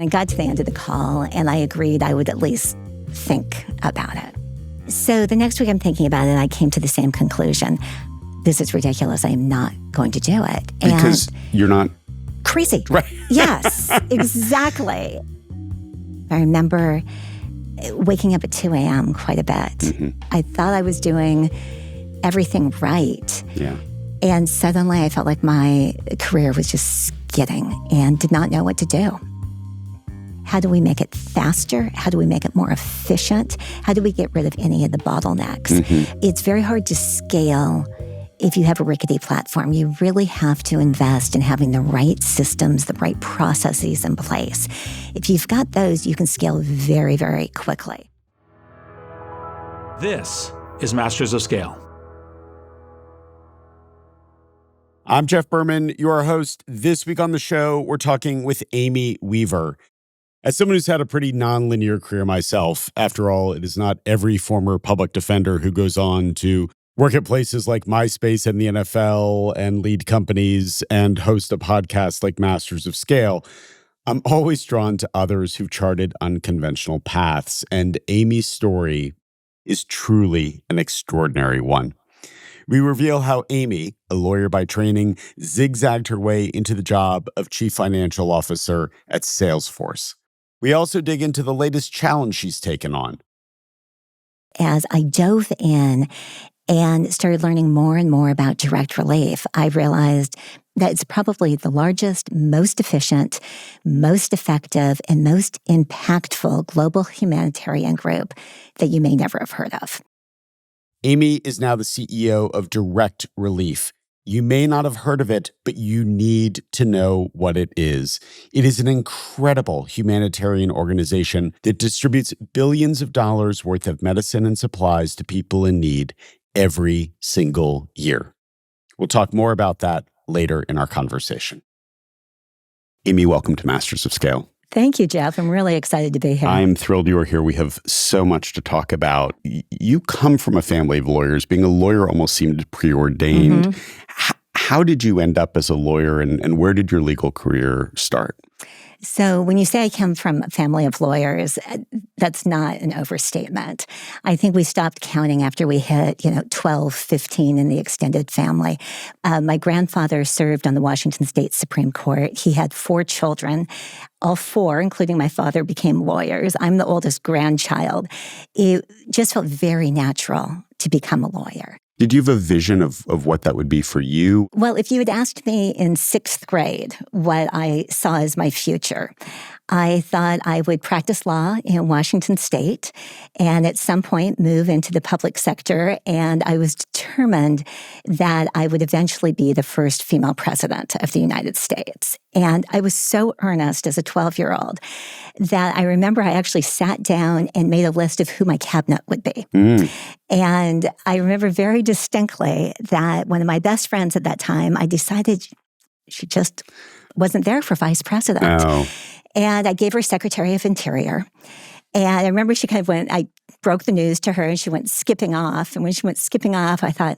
I got to the end of the call and I agreed I would at least think about it. So the next week I'm thinking about it, I came to the same conclusion. This is ridiculous. I am not going to do it. Because you're not crazy. Right. Yes, exactly. I remember waking up at 2 a.m. quite a bit. Mm-hmm. I thought I was doing everything right. Yeah. And suddenly I felt like my career was just skidding and did not know what to do. How do we make it faster? How do we make it more efficient? How do we get rid of any of the bottlenecks? Mm-hmm. It's very hard to scale if you have a rickety platform. You really have to invest in having the right systems, the right processes in place. If you've got those, you can scale very, very quickly. This is Masters of Scale. I'm Jeff Berman, your host. This week on the show, we're talking with Amy Weaver. As someone who's had a pretty nonlinear career myself, after all, it is not every former public defender who goes on to work at places like MySpace and the NFL and lead companies and host a podcast like Masters of Scale. I'm always drawn to others who've charted unconventional paths, and Amy's story is truly an extraordinary one. We reveal how Amy, a lawyer by training, zigzagged her way into the job of Chief Financial Officer at Salesforce. We also dig into the latest challenge she's taken on. As I dove in and started learning more and more about direct relief, I realized that it's probably the largest, most efficient, most effective, and most impactful global humanitarian group that you may never have heard of. Amy is now the CEO of Direct Relief. You may not have heard of it, but you need to know what it is. It is an incredible humanitarian organization that distributes billions of dollars worth of medicine and supplies to people in need every single year. We'll talk more about that later in our conversation. Amy, welcome to Masters of Scale. Thank you, Jeff. I'm really excited to be here. I'm thrilled you are here. We have so much to talk about. You come from a family of lawyers. Being a lawyer almost seemed preordained. Mm-hmm. How did you end up as a lawyer, and where did your legal career start? So when you say I come from a family of lawyers, that's not an overstatement. I think we stopped counting after we hit, 12, 15 in the extended family. My grandfather served on the Washington State Supreme Court. He had 4 children. All 4, including my father, became lawyers. I'm the oldest grandchild. It just felt very natural to become a lawyer. Did you have a vision of what that would be for you? Well, if you had asked me in 6th grade what I saw as my future, I thought I would practice law in Washington State and at some point move into the public sector. And I was determined that I would eventually be the first female president of the United States. And I was so earnest as a 12-year-old that I remember I actually sat down and made a list of who my cabinet would be. And I remember very distinctly that one of my best friends at that time, I decided she just wasn't there for vice president. Oh. And I gave her Secretary of Interior. And I remember she kind of I broke the news to her and she went skipping off. And when she went skipping off, I thought,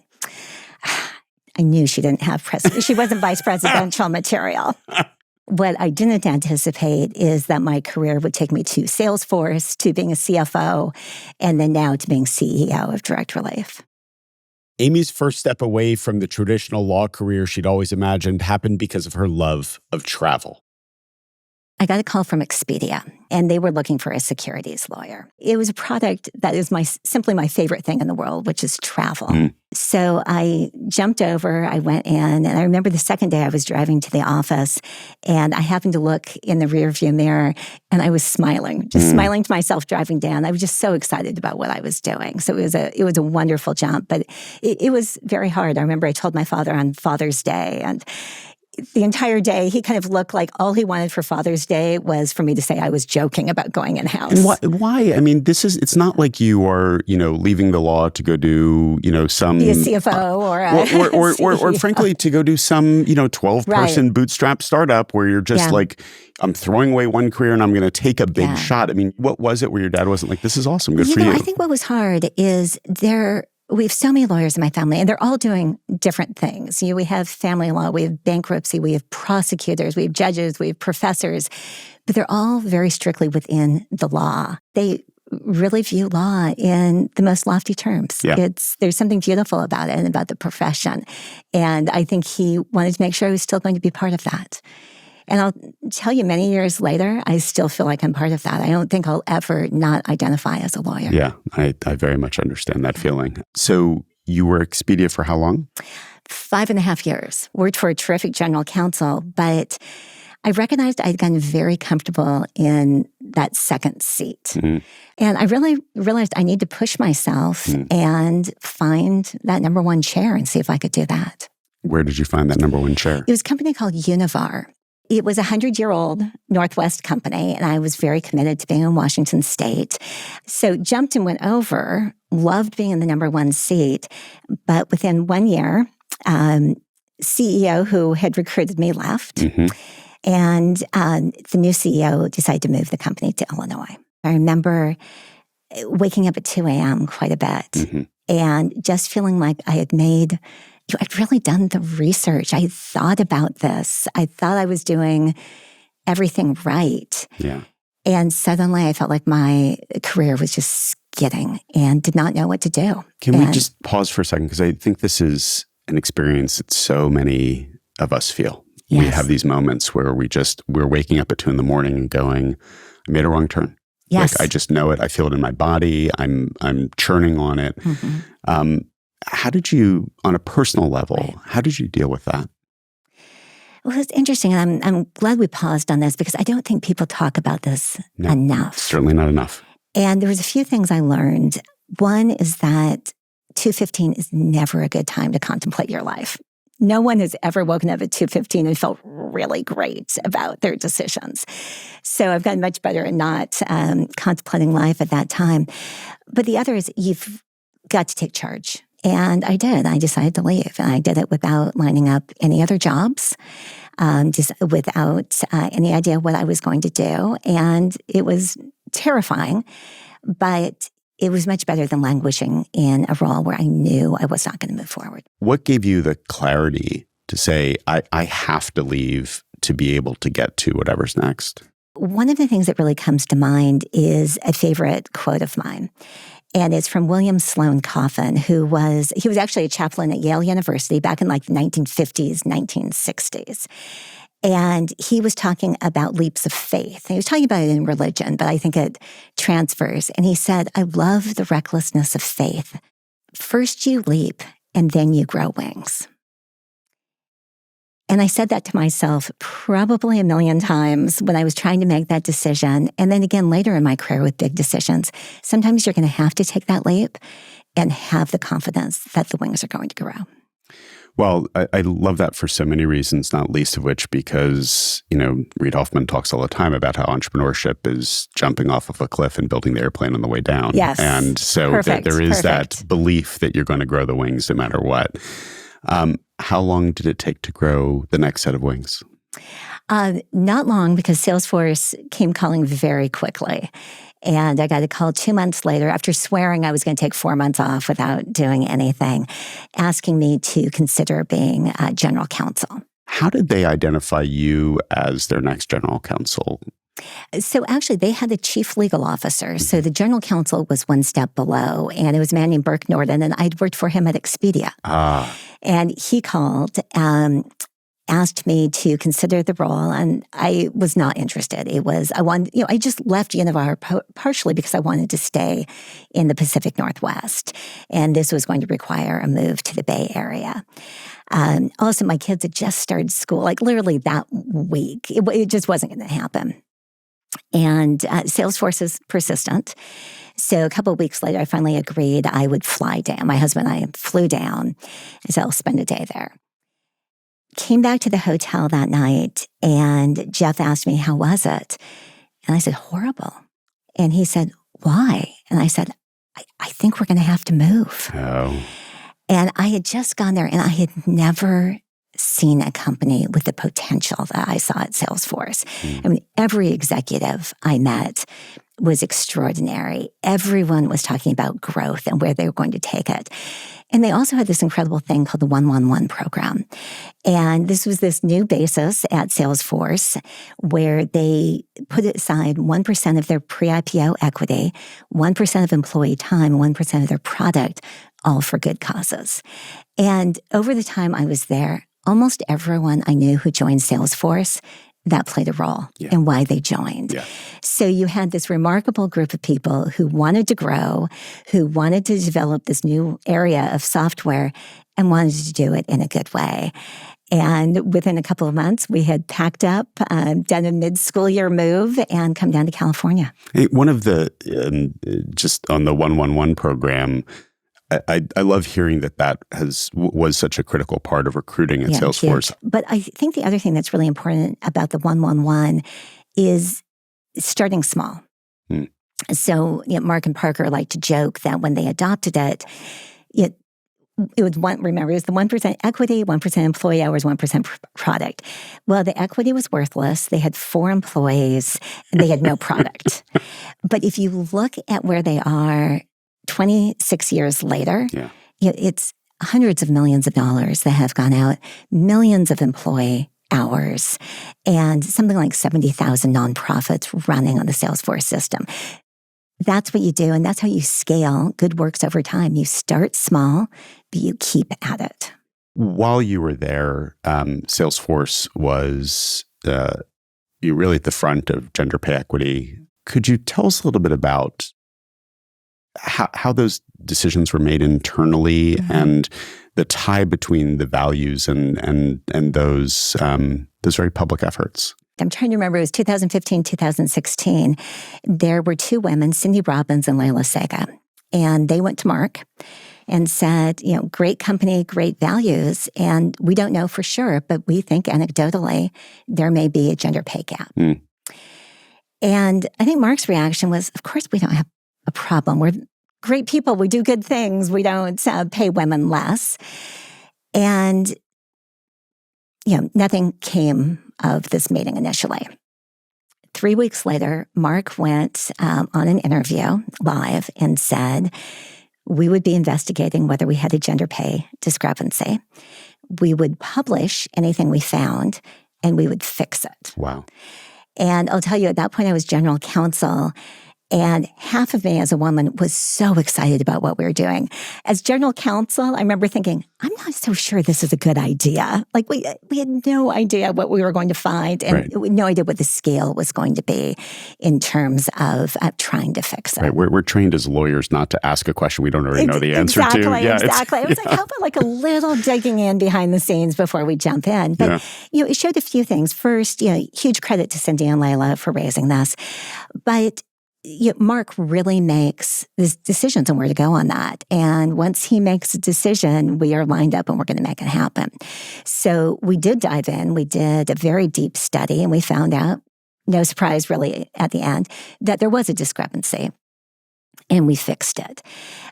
I knew she didn't have she wasn't vice presidential material. What I didn't anticipate is that my career would take me to Salesforce, to being a CFO, and then now to being CEO of Direct Relief. Amy's first step away from the traditional law career she'd always imagined happened because of her love of travel. I got a call from Expedia, and they were looking for a securities lawyer. It was a product that is simply my favorite thing in the world, which is travel. So I jumped over, I went in, and I remember the second day I was driving to the office, and I happened to look in the rearview mirror, and I was smiling, just smiling to myself driving down. I was just so excited about what I was doing. So it was a wonderful jump, but it was very hard. I remember I told my father on Father's Day, and the entire day, he kind of looked like all he wanted for Father's Day was for me to say I was joking about going in-house. And why? I mean, it's not like you are, leaving the law to go do, some... Be a CFO or frankly, to go do some, 12-person bootstrap startup where you're just like, I'm throwing away one career and I'm going to take a big shot. I mean, what was it where your dad wasn't like, this is awesome, good for you? I think what was hard is we have so many lawyers in my family, and they're all doing different things. We have family law, we have bankruptcy, we have prosecutors, we have judges, we have professors. but they're all very strictly within the law. They really view law in the most lofty terms. Yeah. There's something beautiful about it and about the profession. And I think he wanted to make sure I was still going to be part of that. And I'll tell you, many years later, I still feel like I'm part of that. I don't think I'll ever not identify as a lawyer. Yeah, I very much understand that feeling. So you were Expedia for how long? 5.5 years. Worked for a terrific general counsel, but I recognized I'd gotten very comfortable in that second seat. Mm-hmm. And I really realized I need to push myself and find that number one chair and see if I could do that. Where did you find that number one chair? It was a company called Univar. It was a 100-year-old Northwest company, and I was very committed to being in Washington State. So jumped and went over, loved being in the number one seat. But within 1 year, CEO who had recruited me left. Mm-hmm. And the new CEO decided to move the company to Illinois. I remember waking up at 2 a.m. quite a bit and just feeling like I'd really done the research. I thought about this. I thought I was doing everything right. Yeah. And suddenly I felt like my career was just skidding and did not know what to do. Can we just pause for a second? Because I think this is an experience that so many of us feel. Yes. We have these moments where we're waking up at 2 a.m. and going, I made a wrong turn. Yes. Like, I just know it. I feel it in my body. I'm churning on it. Mm-hmm. How did you, on a personal level, how did you deal with that? Well, it's interesting. I'm glad we paused on this because I don't think people talk about this enough. Certainly not enough. And there was a few things I learned. One is that 2:15 is never a good time to contemplate your life. No one has ever woken up at 2:15 and felt really great about their decisions. So I've gotten much better at not contemplating life at that time. But the other is you've got to take charge. And I did. I decided to leave. And I did it without lining up any other jobs, just without any idea what I was going to do. And it was terrifying, but it was much better than languishing in a role where I knew I was not going to move forward. What gave you the clarity to say, I have to leave to be able to get to whatever's next? One of the things that really comes to mind is a favorite quote of mine. And it's from William Sloane Coffin, he was actually a chaplain at Yale University back in like the 1950s, 1960s. And he was talking about leaps of faith. He was talking about it in religion, but I think it transfers. And he said, I love the recklessness of faith. First you leap, and then you grow wings. And I said that to myself probably 1 million times when I was trying to make that decision. And then again, later in my career with big decisions, sometimes you're going to have to take that leap and have the confidence that the wings are going to grow. Well, I love that for so many reasons, not least of which because, Reid Hoffman talks all the time about how entrepreneurship is jumping off of a cliff and building the airplane on the way down. Yes. And so there is that belief that you're going to grow the wings no matter what. How long did it take to grow the next set of wings? Not long, because Salesforce came calling very quickly. And I got a call 2 months later after swearing I was going to take 4 months off without doing anything, asking me to consider being general counsel. How did they identify you as their next general counsel? So actually, they had a chief legal officer. So the general counsel was one step below, and it was a man named Burke Norden, and I'd worked for him at Expedia. And he called, asked me to consider the role, and I was not interested. I just left Univar partially because I wanted to stay in the Pacific Northwest, and this was going to require a move to the Bay Area. Also, my kids had just started school, like literally that week. It just wasn't going to happen. And Salesforce is persistent. So a couple of weeks later, I finally agreed I would fly down. My husband and I flew down, and so I'll spend a day there. Came back to the hotel that night, and Jeff asked me, how was it? And I said, horrible. And he said, why? And I said, I think we're going to have to move. Oh. And I had just gone there, and I had never seen a company with the potential that I saw at Salesforce. I mean, every executive I met was extraordinary. Everyone was talking about growth and where they were going to take it. And they also had this incredible thing called the 1-1-1 program. And this was this new basis at Salesforce where they put aside 1% of their pre-IPO equity, 1% of employee time, 1% of their product, all for good causes. And over the time I was there, almost everyone I knew who joined Salesforce, that played a role in why they joined. Yeah. So you had this remarkable group of people who wanted to grow, who wanted to develop this new area of software and wanted to do it in a good way. And within a couple of months, we had packed up, done a mid-school year move, and come down to California. Hey, one of the, just on the 1-1-1 program, I love hearing that was such a critical part of recruiting at Salesforce. Huge. But I think the other thing that's really important about the 1-1-1 is starting small. So Mark and Parker like to joke that when they adopted it was remember, it was the 1% equity, 1% employee hours, 1% product. Well, the equity was worthless. They had 4 employees and they had no product. But if you look at where they are 26 years later, it's hundreds of millions of dollars that have gone out, millions of employee hours, and something like 70,000 nonprofits running on the Salesforce system. That's what you do, and that's how you scale good works over time. You start small, but you keep at it. While you were there, Salesforce was you're really at the front of gender pay equity. Could you tell us a little bit about how those decisions were made internally and the tie between the values and those very public efforts? I'm trying to remember, it was 2015, 2016. There were 2 women, Cindy Robbins and Layla Sega, and they went to Mark and said, great company, great values, and we don't know for sure, but we think anecdotally there may be a gender pay gap. And I think Mark's reaction was, of course we don't have a problem. We're great people. We do good things. We don't pay women less. And, nothing came of this meeting initially. 3 weeks later, Mark went on an interview live and said, we would be investigating whether we had a gender pay discrepancy. We would publish anything we found, and we would fix it. Wow. And I'll tell you, at that point, I was general counsel, and half of me as a woman was so excited about what we were doing. As general counsel, I remember thinking, I'm not so sure this is a good idea. Like we had no idea what we were going to find and no idea what the scale was going to be in terms of trying to fix it. Right. We're trained as lawyers not to ask a question we don't already know the answer to. Yeah, exactly. It was like, how about a little digging in behind the scenes before we jump in? But, it showed a few things. First, huge credit to Cindy and Layla for raising this. But Mark really makes his decisions on where to go on that. And once he makes a decision, we are lined up and we're going to make it happen. So we did dive in. We did a very deep study and we found out, no surprise really at the end, that there was a discrepancy. And we fixed it.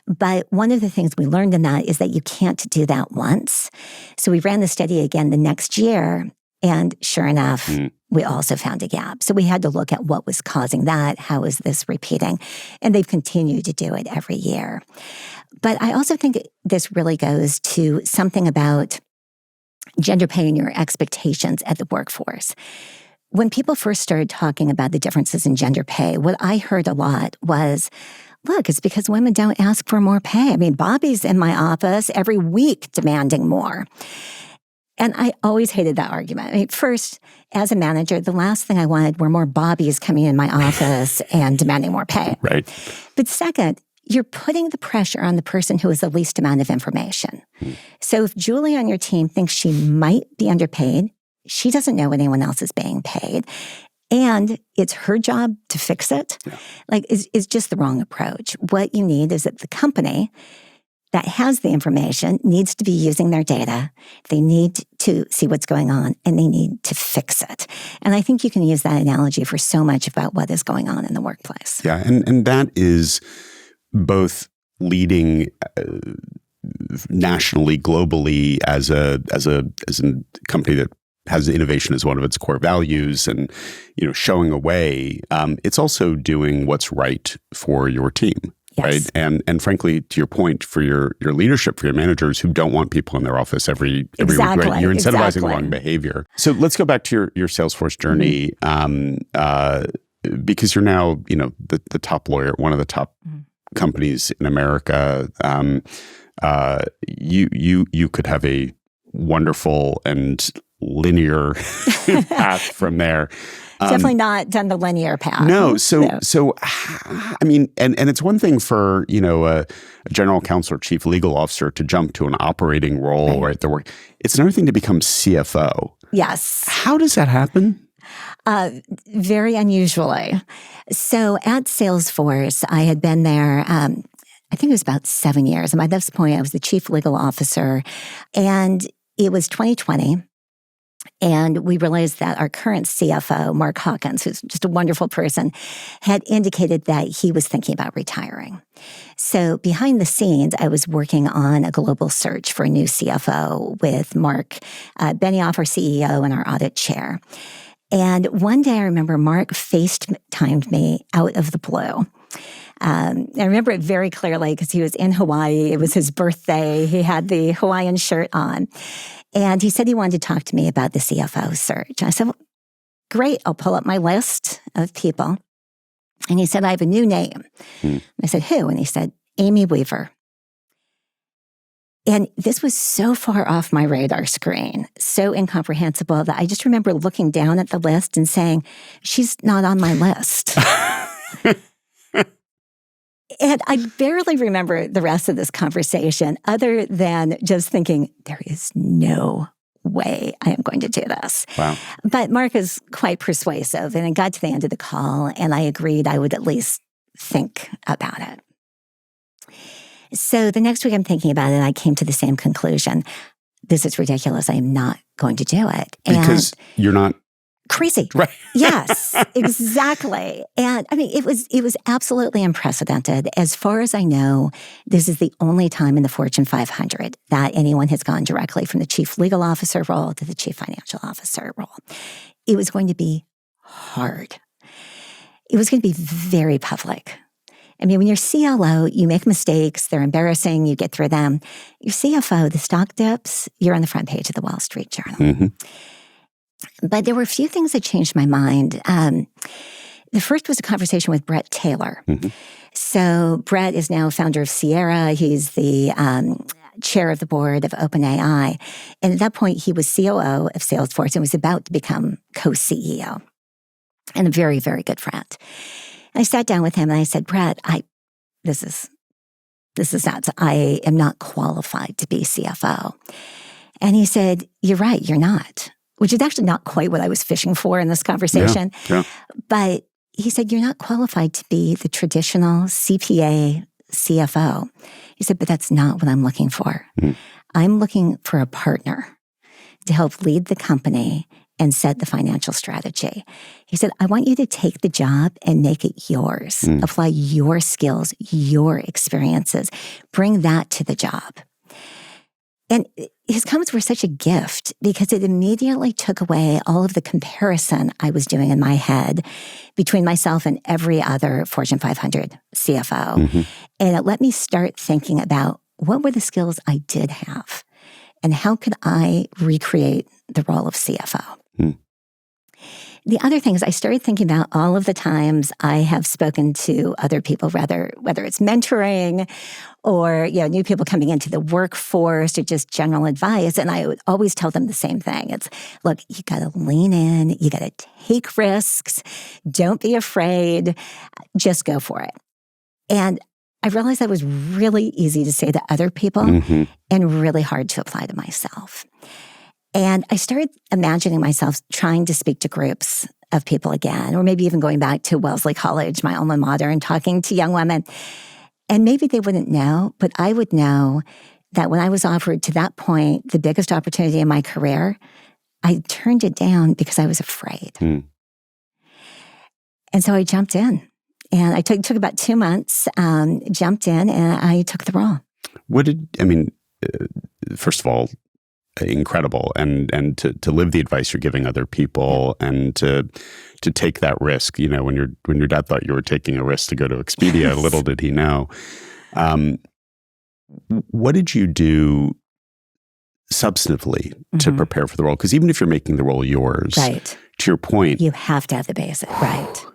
But one of the things we learned in that is that you can't do that once. So we ran the study again the next year. And sure enough, we also found a gap. So we had to look at what was causing that. How is this repeating? And they've continued to do it every year. But I also think this really goes to something about gender pay and your expectations at the workforce. When people first started talking about the differences in gender pay, what I heard a lot was, look, it's because women don't ask for more pay. I mean, Bobby's in my office every week demanding more. And I always hated that argument. I mean, first, as a manager, the last thing I wanted were more Bobbies coming in my office and demanding more pay. Right. But second, you're putting the pressure on the person who has the least amount of information. So if Julie on your team thinks she might be underpaid, she doesn't know what anyone else is being paid. And it's her job to fix it. It's just the wrong approach. What you need is that the company that has the information needs to be using their data. They need to see what's going on and they need to fix it. And I think you can use that analogy for so much about what is going on in the workplace. Yeah, and that is both leading nationally, globally as a company that has innovation as one of its core values and, showing a way, it's also doing what's right for your team. Yes. Right. And frankly, to your point, for your leadership, for your managers who don't want people in their office every week, right? You're incentivizing the wrong behavior. So let's go back to your Salesforce journey, because you're now, the top lawyer at one of the top companies in America. You could have a wonderful and linear path from there. Definitely not done the linear path. No. So I mean, and it's one thing for, a general counsel or chief legal officer to jump to an operating role, right? It's another thing to become CFO. Yes. How does that happen? Very unusually. So at Salesforce, I had been there, I think it was about 7 years. And by this point, I was the chief legal officer. And it was 2020. And we realized that our current CFO, Mark Hawkins, who's just a wonderful person, had indicated that he was thinking about retiring. So behind the scenes, I was working on a global search for a new CFO with Mark Benioff, our CEO, and our audit chair. And one day I remember Mark FaceTimed me out of the blue. I remember it very clearly because he was in Hawaii. It was his birthday. He had the Hawaiian shirt on. And he said he wanted to talk to me about the CFO search. And I said, well, great, I'll pull up my list of people. And he said, I have a new name. I said, who? And he said, Amy Weaver. And this was so far off my radar screen, so incomprehensible that I just remember looking down at the list and saying, she's not on my list. And I barely remember the rest of this conversation other than just thinking, there is no way I am going to do this. Wow. But Mark is quite persuasive, and it got to the end of the call, and I agreed I would at least think about it. So the next week I'm thinking about it, I came to the same conclusion. This is ridiculous. I am not going to do it. Because you're not crazy. Right. Yes, exactly. And I mean, it was absolutely unprecedented. As far as I know, this is the only time in the Fortune 500 that anyone has gone directly from the chief legal officer role to the chief financial officer role. It was going to be hard. It was going to be very public. I mean, when you're CLO, you make mistakes, they're embarrassing, you get through them. Your CFO, the stock dips, you're on the front page of the Wall Street Journal. Mm-hmm. But there were a few things that changed my mind. The first was a conversation with Brett Taylor. Mm-hmm. So Brett is now founder of Sierra. He's the chair of the board of OpenAI. And at that point, he was COO of Salesforce and was about to become co-CEO. And a very, very good friend. I sat down with him and I said, Brett, this is nuts. I am not qualified to be CFO. And he said, you're right, you're not. Which is actually not quite what I was fishing for in this conversation. Yeah. But he said, you're not qualified to be the traditional CPA CFO. He said, but that's not what I'm looking for. I'm looking for a partner to help lead the company and set the financial strategy. He said, I want you to take the job and make it yours. Apply your skills, your experiences. Bring that to the job. And his comments were such a gift because it immediately took away all of the comparison I was doing in my head between myself and every other Fortune 500 CFO. Mm-hmm. And it let me start thinking about what were the skills I did have and how could I recreate the role of CFO. The other thing is I started thinking about all of the times I have spoken to other people, whether it's mentoring or new people coming into the workforce or just general advice. And I would always tell them the same thing. It's, look, you got to lean in. You got to take risks. Don't be afraid. Just go for it. And I realized that was really easy to say to other people and really hard to apply to myself. And I started imagining myself trying to speak to groups of people again, or maybe even going back to Wellesley College, my alma mater, and talking to young women. And maybe they wouldn't know, but I would know that when I was offered to that point the biggest opportunity in my career, I turned it down because I was afraid. And so I jumped in. And I took about 2 months, jumped in, and I took the role. First of all, incredible, and to live the advice you're giving other people, and to take that risk. When your dad thought you were taking a risk to go to Expedia, Yes. little did he know. What did you do substantively to prepare for the role? Because even if you're making the role yours, Right. to your point, You have to have the basic, right?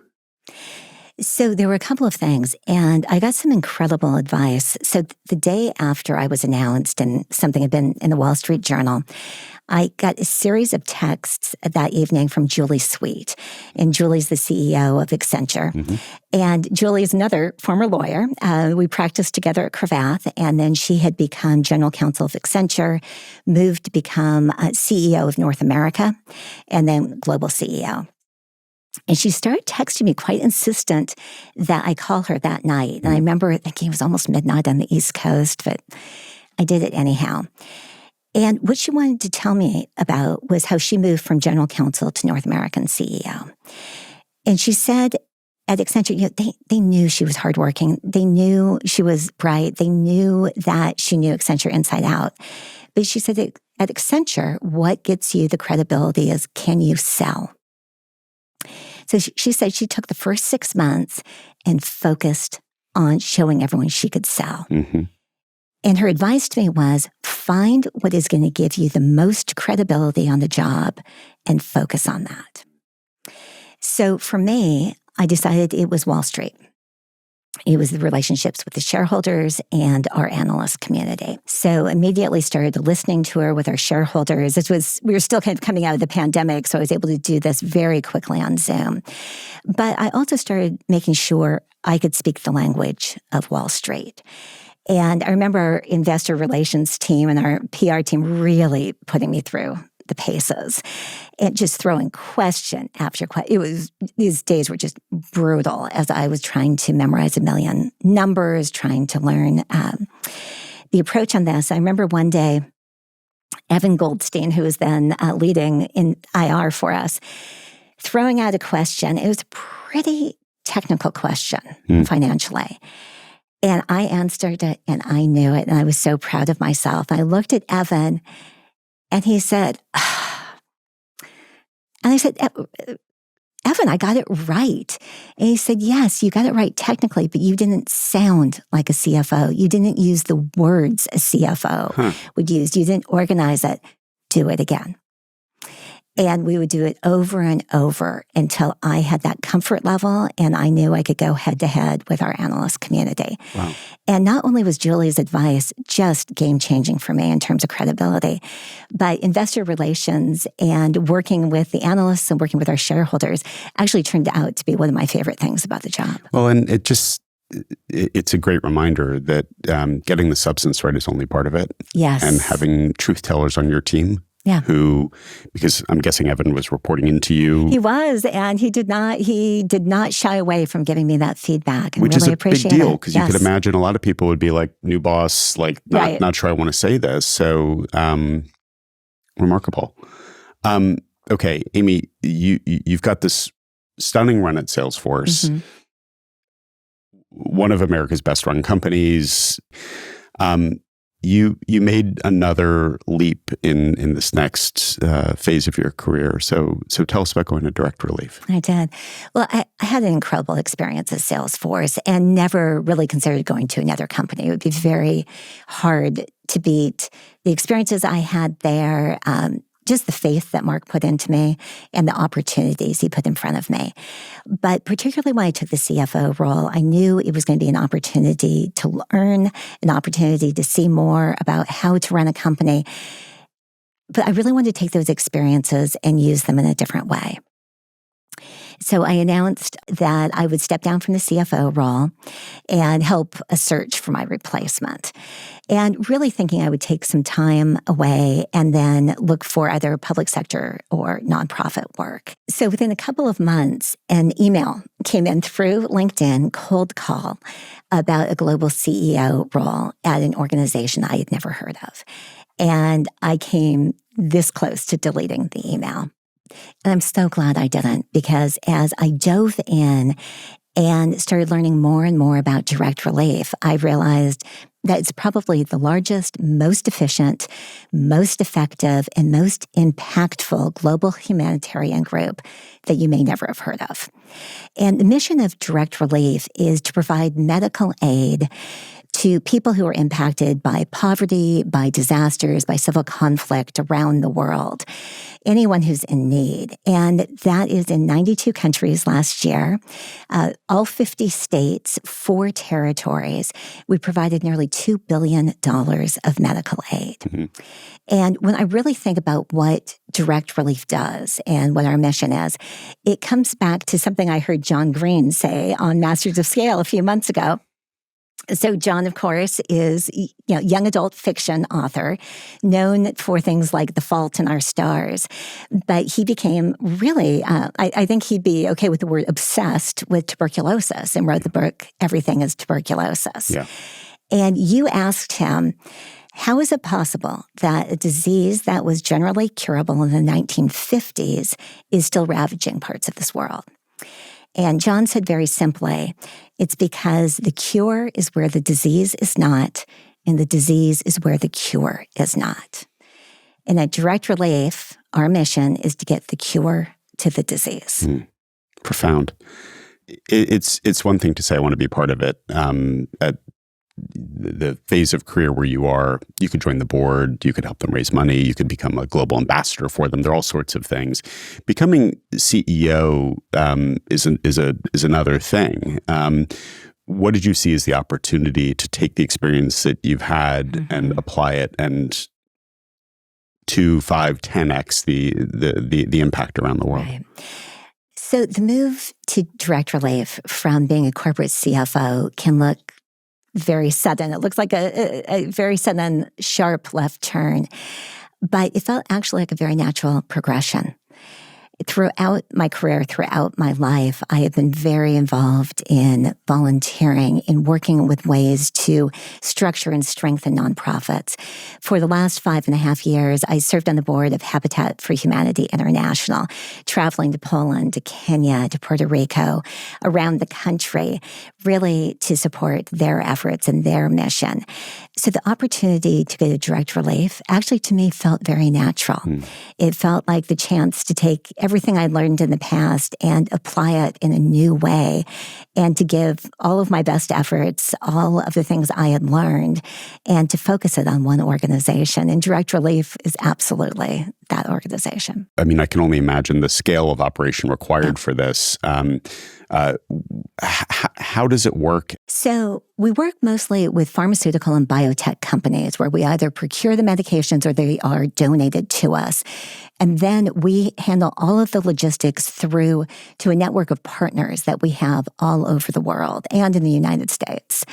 So there were a couple of things, and I got some incredible advice. So the day after I was announced and something had been in the Wall Street Journal, I got a series of texts that evening from Julie Sweet. And Julie's the CEO of Accenture. And Julie is another former lawyer. We practiced together at Cravath, and then she had become general counsel of Accenture, moved to become CEO of North America, and then global CEO. And she started texting me quite insistent that I call her that night. And I remember thinking it was almost midnight on the East Coast, but I did it anyhow. And what she wanted to tell me about was how she moved from general counsel to North American CEO. And she said at Accenture, they knew she was hardworking. They knew she was bright. They knew that she knew Accenture inside out. But she said that at Accenture, what gets you the credibility is, can you sell? So she said she took the first 6 months and focused on showing everyone she could sell. And her advice to me was, find what is going to give you the most credibility on the job and focus on that. So for me, I decided it was Wall Street. It was the relationships with the shareholders and our analyst community. So immediately started listening to her with our shareholders. We were still kind of coming out of the pandemic, so I was able to do this very quickly on Zoom. But I also started making sure I could speak the language of Wall Street. And I remember our investor relations team and our PR team really putting me through the paces and just throwing question after question. These days were just brutal as I was trying to memorize a million numbers, trying to learn the approach on this. I remember one day, Evan Goldstein, who was then leading in IR for us, throwing out a question. It was a pretty technical question financially. And I answered it and I knew it. And I was so proud of myself. I looked at Evan and he said, and I said, Evan, I got it right. And he said, yes, you got it right technically, but you didn't sound like a CFO. You didn't use the words a CFO would use. You didn't organize it. Do it again. And we would do it over and over until I had that comfort level and I knew I could go head to head with our analyst community. Wow. And not only was Julie's advice just game-changing for me in terms of credibility, but investor relations and working with the analysts and working with our shareholders actually turned out to be one of my favorite things about the job. Well, and it's a great reminder that getting the substance right is only part of it. Yes. And having truth tellers on your team. Yeah. Who, because I'm guessing Evan was reporting into you. He was, and he did not shy away from giving me that feedback. And which really is a big deal, because you could Yes. imagine a lot of people would be like, new boss, like not sure I want to say this. So remarkable. Okay, Amy, you've got this stunning run at Salesforce, one of America's best run companies. You made another leap in this next phase of your career. So tell us about going to direct relief. I did. Well, I had an incredible experience at Salesforce and never really considered going to another company. It would be very hard to beat the experiences I had there, just the faith that Mark put into me and the opportunities he put in front of me. But particularly when I took the CFO role, I knew it was going to be an opportunity to learn, an opportunity to see more about how to run a company. But I really wanted to take those experiences and use them in a different way. So I announced that I would step down from the CFO role and help a search for my replacement. And really thinking I would take some time away and then look for either public sector or nonprofit work. So within a couple of months, an email came in through LinkedIn, cold call, about a global CEO role at an organization I had never heard of. And I came this close to deleting the email. And I'm so glad I didn't, because as I dove in and started learning more and more about direct relief, I realized that it's probably the largest, most efficient, most effective, and most impactful global humanitarian group that you may never have heard of. And the mission of direct relief is to provide medical aid to people who are impacted by poverty, by disasters, by civil conflict around the world, anyone who's in need. And that is in 92 countries last year, all 50 states, 4 territories. We provided nearly $2 billion of medical aid. Mm-hmm. And when I really think about what direct relief does and what our mission is, it comes back to something I heard John Green say on Masters of Scale a few months ago. So John, of course, is young adult fiction author, known for things like The Fault in Our Stars. But he became really, I think he'd be okay with the word obsessed with tuberculosis and wrote the book, Everything is Tuberculosis. Yeah. And you asked him, how is it possible that a disease that was generally curable in the 1950s is still ravaging parts of this world? And John said very simply, it's because the cure is where the disease is not, and the disease is where the cure is not. And at Direct Relief, our mission is to get the cure to the disease. Profound. It's one thing to say I want to be part of it. At the phase of career where you are, you could join the board, you could help them raise money, you could become a global ambassador for them. There are all sorts of things. Becoming CEO is another thing. What did you see as the opportunity to take the experience that you've had and apply it and 2, 5, 10x the impact around the world? Right. So the move to Direct Relief from being a corporate CFO can look very sudden. It looks like a very sudden, sharp left turn, but it felt actually like a very natural progression. Throughout my career, throughout my life, I have been very involved in volunteering, in working with ways to structure and strengthen nonprofits. For the last 5.5 years, I served on the board of Habitat for Humanity International, traveling to Poland, to Kenya, to Puerto Rico, around the country, really to support their efforts and their mission. So the opportunity to go to Direct Relief actually to me felt very natural. It felt like the chance to take everything I learned in the past and apply it in a new way, and to give all of my best efforts, all of the things I had learned, and to focus it on one organization. And Direct Relief is absolutely that organization. I mean, I can only imagine the scale of operation required for this. How does it work? So we work mostly with pharmaceutical and biotech companies where we either procure the medications or they are donated to us. And then we handle all of the logistics through to a network of partners that we have all over the world and in the United States.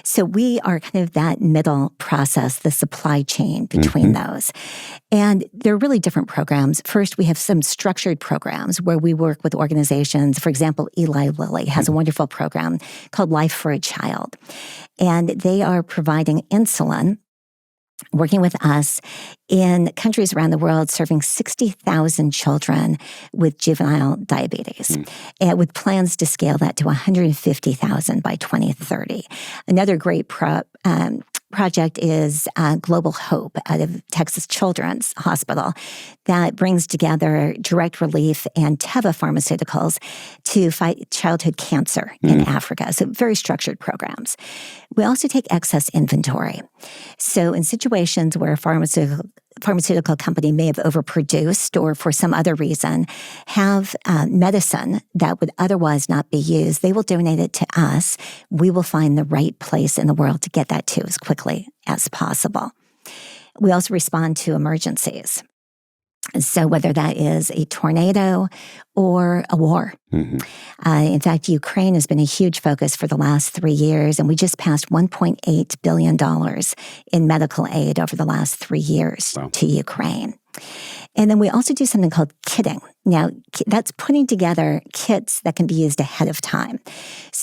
So we are kind of that middle process, the supply chain between those. And they're really different programs. First, we have some structured programs where we work with organizations. For example, Eli Lilly has a wonderful program called Life for a Child. And they are providing insulin, working with us in countries around the world, serving 60,000 children with juvenile diabetes, and with plans to scale that to 150,000 by 2030. Another great project is Global Hope out of Texas Children's Hospital that brings together Direct Relief and Teva Pharmaceuticals to fight childhood cancer in Africa. So very structured programs. We also take excess inventory. So in situations where a pharmaceutical company may have overproduced or for some other reason have medicine that would otherwise not be used, they will donate it to us. We will find the right place in the world to get that to as quickly as possible. We also respond to emergencies. So whether that is a tornado or a war. In fact, Ukraine has been a huge focus for the last 3 years, and we just passed $1.8 billion in medical aid over the last 3 years to Ukraine. And then we also do something called kitting. Now, that's putting together kits that can be used ahead of time.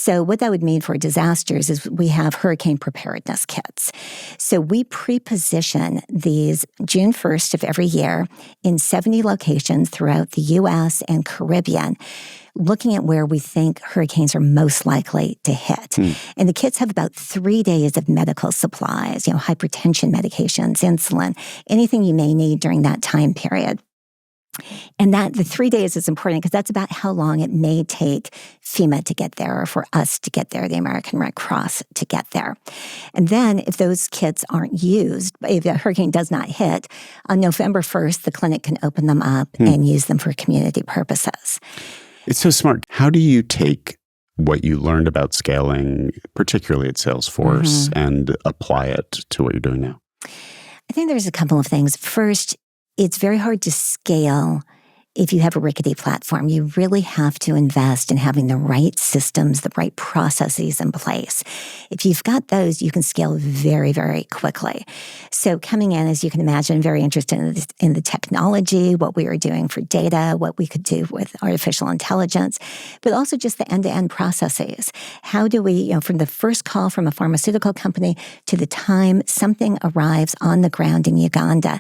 So what that would mean for disasters is we have hurricane preparedness kits. So we pre-position these June 1st of every year in 70 locations throughout the U.S. and Caribbean, looking at where we think hurricanes are most likely to hit. And the kits have about 3 days of medical supplies, hypertension medications, insulin, anything you may need during that time period. And that the 3 days is important because that's about how long it may take FEMA to get there or for us to get there, the American Red Cross to get there. And then if those kits aren't used, if a hurricane does not hit, on November 1st, the clinic can open them up and use them for community purposes. It's so smart. How do you take what you learned about scaling, particularly at Salesforce, and apply it to what you're doing now? I think there's a couple of things. First, it's very hard to scale if you have a rickety platform. You really have to invest in having the right systems, the right processes in place. If you've got those, you can scale very, very quickly. So coming in, as you can imagine, very interested in the technology, what we were doing for data, what we could do with artificial intelligence, but also just the end-to-end processes. How do we, from the first call from a pharmaceutical company to the time something arrives on the ground in Uganda,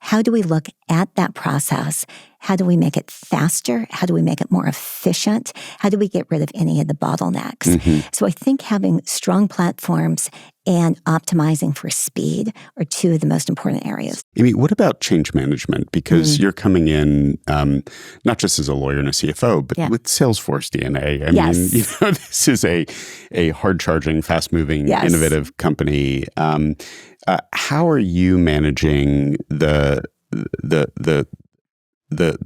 how do we look at that process? How do we make it faster? How do we make it more efficient? How do we get rid of any of the bottlenecks? So I think having strong platforms and optimizing for speed are two of the most important areas. Amy, what about change management? Because you're coming in not just as a lawyer and a CFO, but with Salesforce DNA. I mean, this is a hard-charging, fast-moving, innovative company. How are you managing the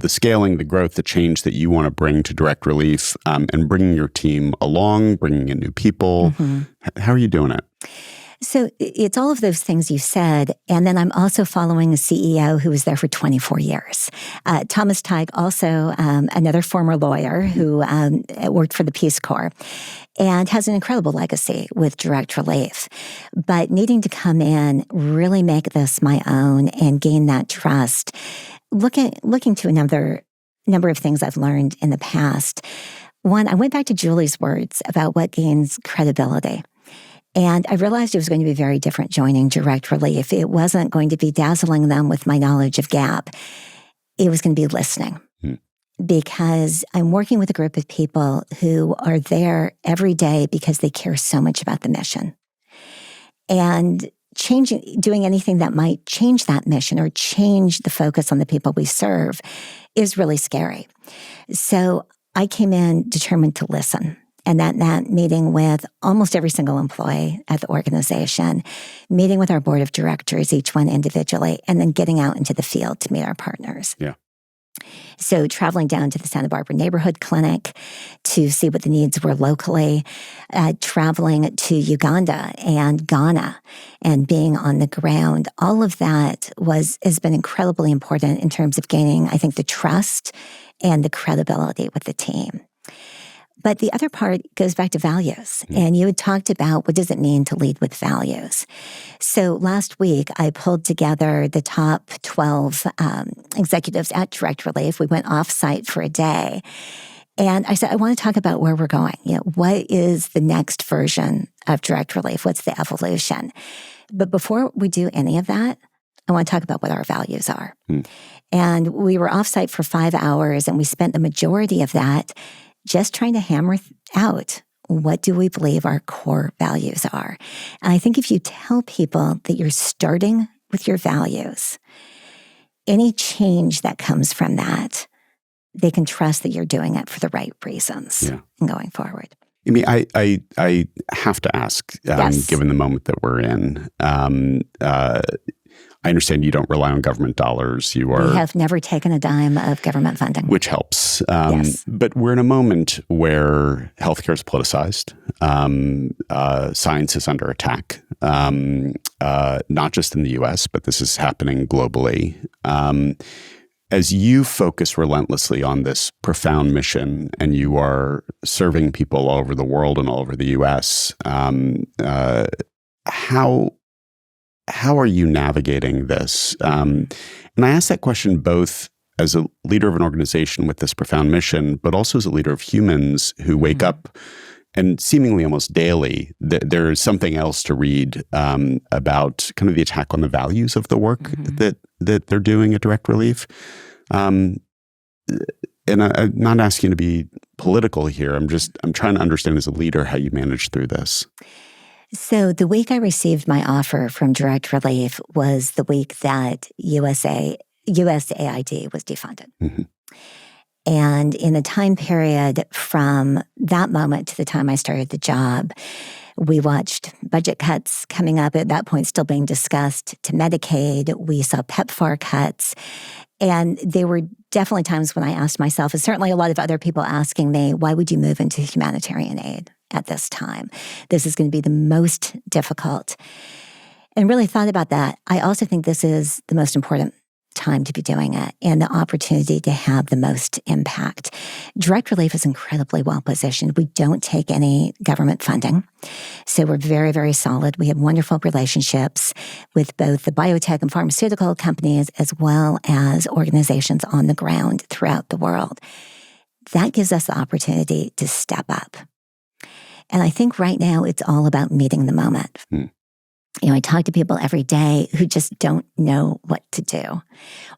scaling, the growth, the change that you want to bring to Direct Relief, and bringing your team along, bringing in new people? How are you doing it? So it's all of those things you said. And then I'm also following a CEO who was there for 24 years. Thomas Teig, also another former lawyer who worked for the Peace Corps and has an incredible legacy with Direct Relief. But needing to come in, really make this my own and gain that trust, looking to another number of things I've learned in the past. One, I went back to Julie's words about what gains credibility. And I realized it was going to be very different joining Direct Relief. It wasn't going to be dazzling them with my knowledge of GAAP. It was going to be listening. Because I'm working with a group of people who are there every day because they care so much about the mission. And doing anything that might change that mission or change the focus on the people we serve is really scary. So I came in determined to listen. And that meeting with almost every single employee at the organization, meeting with our board of directors, each one individually, and then getting out into the field to meet our partners. So traveling down to the Santa Barbara Neighborhood Clinic to see what the needs were locally, traveling to Uganda and Ghana and being on the ground, all of that has been incredibly important in terms of gaining, I think, the trust and the credibility with the team. But the other part goes back to values. And you had talked about what does it mean to lead with values. So last week, I pulled together the top 12 executives at Direct Relief. We went off-site for a day. And I said, I want to talk about where we're going. What is the next version of Direct Relief? What's the evolution? But before we do any of that, I want to talk about what our values are. And we were off-site for 5 hours, and we spent the majority of that just trying to hammer out what do we believe our core values are. And I think if you tell people that you're starting with your values, any change that comes from that, they can trust that you're doing it for the right reasons and going forward. I mean, I have to ask, given the moment that we're in, I understand you don't rely on government dollars. We have never taken a dime of government funding. Which helps. But we're in a moment where healthcare is politicized. Science is under attack, not just in the U.S., but this is happening globally. As you focus relentlessly on this profound mission and you are serving people all over the world and all over the U.S., how are you navigating this? And I ask that question both as a leader of an organization with this profound mission, but also as a leader of humans who wake up and seemingly almost daily, there is something else to read about kind of the attack on the values of the work that they're doing at Direct Relief. And I'm not asking you to be political here. I'm trying to understand as a leader how you manage through this. So the week I received my offer from Direct Relief was the week that USAID was defunded. Mm-hmm. And in the time period from that moment to the time I started the job, we watched budget cuts coming up at that point, still being discussed, to Medicaid. We saw PEPFAR cuts. And there were definitely times when I asked myself, and certainly a lot of other people asking me, why would you move into humanitarian aid at this time? This is going to be the most difficult. And really thought about that. I also think this is the most important time to be doing it and the opportunity to have the most impact. Direct Relief is incredibly well positioned. We don't take any government funding. So we're very, very solid. We have wonderful relationships with both the biotech and pharmaceutical companies as well as organizations on the ground throughout the world. That gives us the opportunity to step up. And I think right now it's all about meeting the moment. I talk to people every day who just don't know what to do.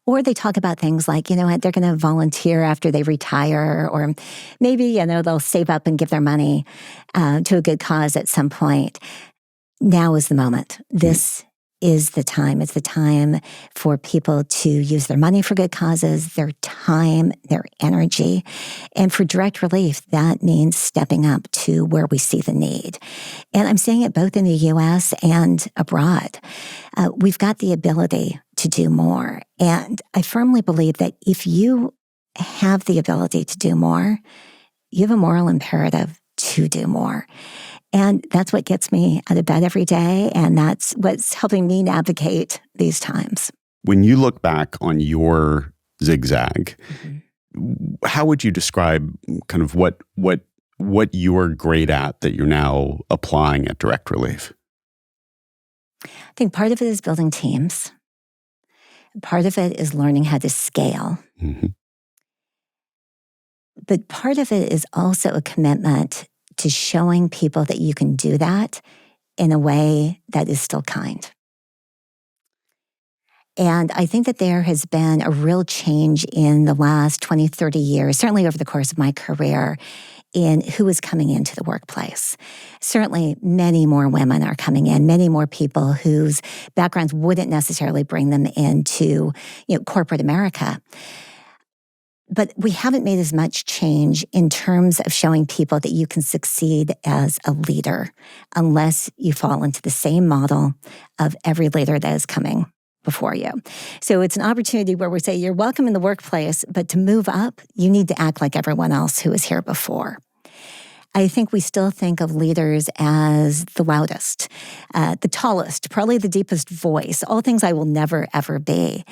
Or they talk about things like, they're going to volunteer after they retire, or maybe, they'll save up and give their money to a good cause at some point. Now is the moment. This is the time. It's the time for people to use their money for good causes, their time, their energy. And for Direct Relief, that means stepping up to where we see the need. And I'm seeing it both in the U.S. and abroad. We've got the ability to do more. And I firmly believe that if you have the ability to do more, you have a moral imperative to do more. And that's what gets me out of bed every day. And that's what's helping me navigate these times. When you look back on your zigzag, how would you describe kind of what you're great at that you're now applying at Direct Relief? I think part of it is building teams. Part of it is learning how to scale. But part of it is also a commitment to showing people that you can do that in a way that is still kind. And I think that there has been a real change in the last 20, 30 years, certainly over the course of my career, in who is coming into the workplace. Certainly, many more women are coming in, many more people whose backgrounds wouldn't necessarily bring them into corporate America. But we haven't made as much change in terms of showing people that you can succeed as a leader unless you fall into the same model of every leader that is coming before you. So it's an opportunity where we say you're welcome in the workplace, but to move up, you need to act like everyone else who was here before. I think we still think of leaders as the loudest, the tallest, probably the deepest voice, all things I will never, ever be.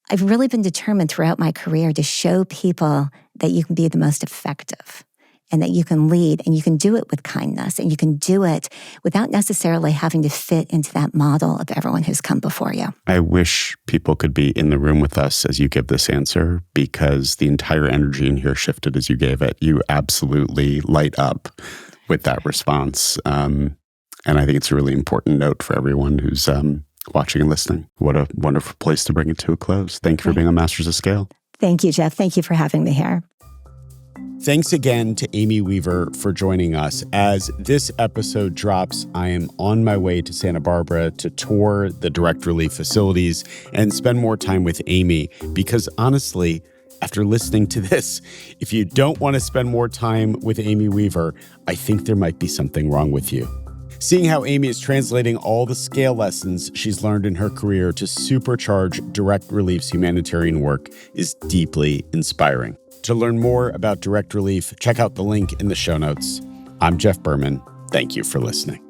I've really been determined throughout my career to show people that you can be the most effective and that you can lead and you can do it with kindness and you can do it without necessarily having to fit into that model of everyone who's come before you. I wish people could be in the room with us as you give this answer, because the entire energy in here shifted as you gave it. You absolutely light up with that response. And I think it's a really important note for everyone who's watching and listening. What a wonderful place to bring it to a close. Thank you for being on Masters of Scale. Thank you, Jeff. Thank you for having me here. Thanks again to Amy Weaver for joining us. As this episode drops, I am on my way to Santa Barbara to tour the Direct Relief facilities and spend more time with Amy, because honestly, after listening to this, if you don't want to spend more time with Amy Weaver, I think there might be something wrong with you. Seeing how Amy is translating all the scale lessons she's learned in her career to supercharge Direct Relief's humanitarian work is deeply inspiring. To learn more about Direct Relief, check out the link in the show notes. I'm Jeff Berman. Thank you for listening.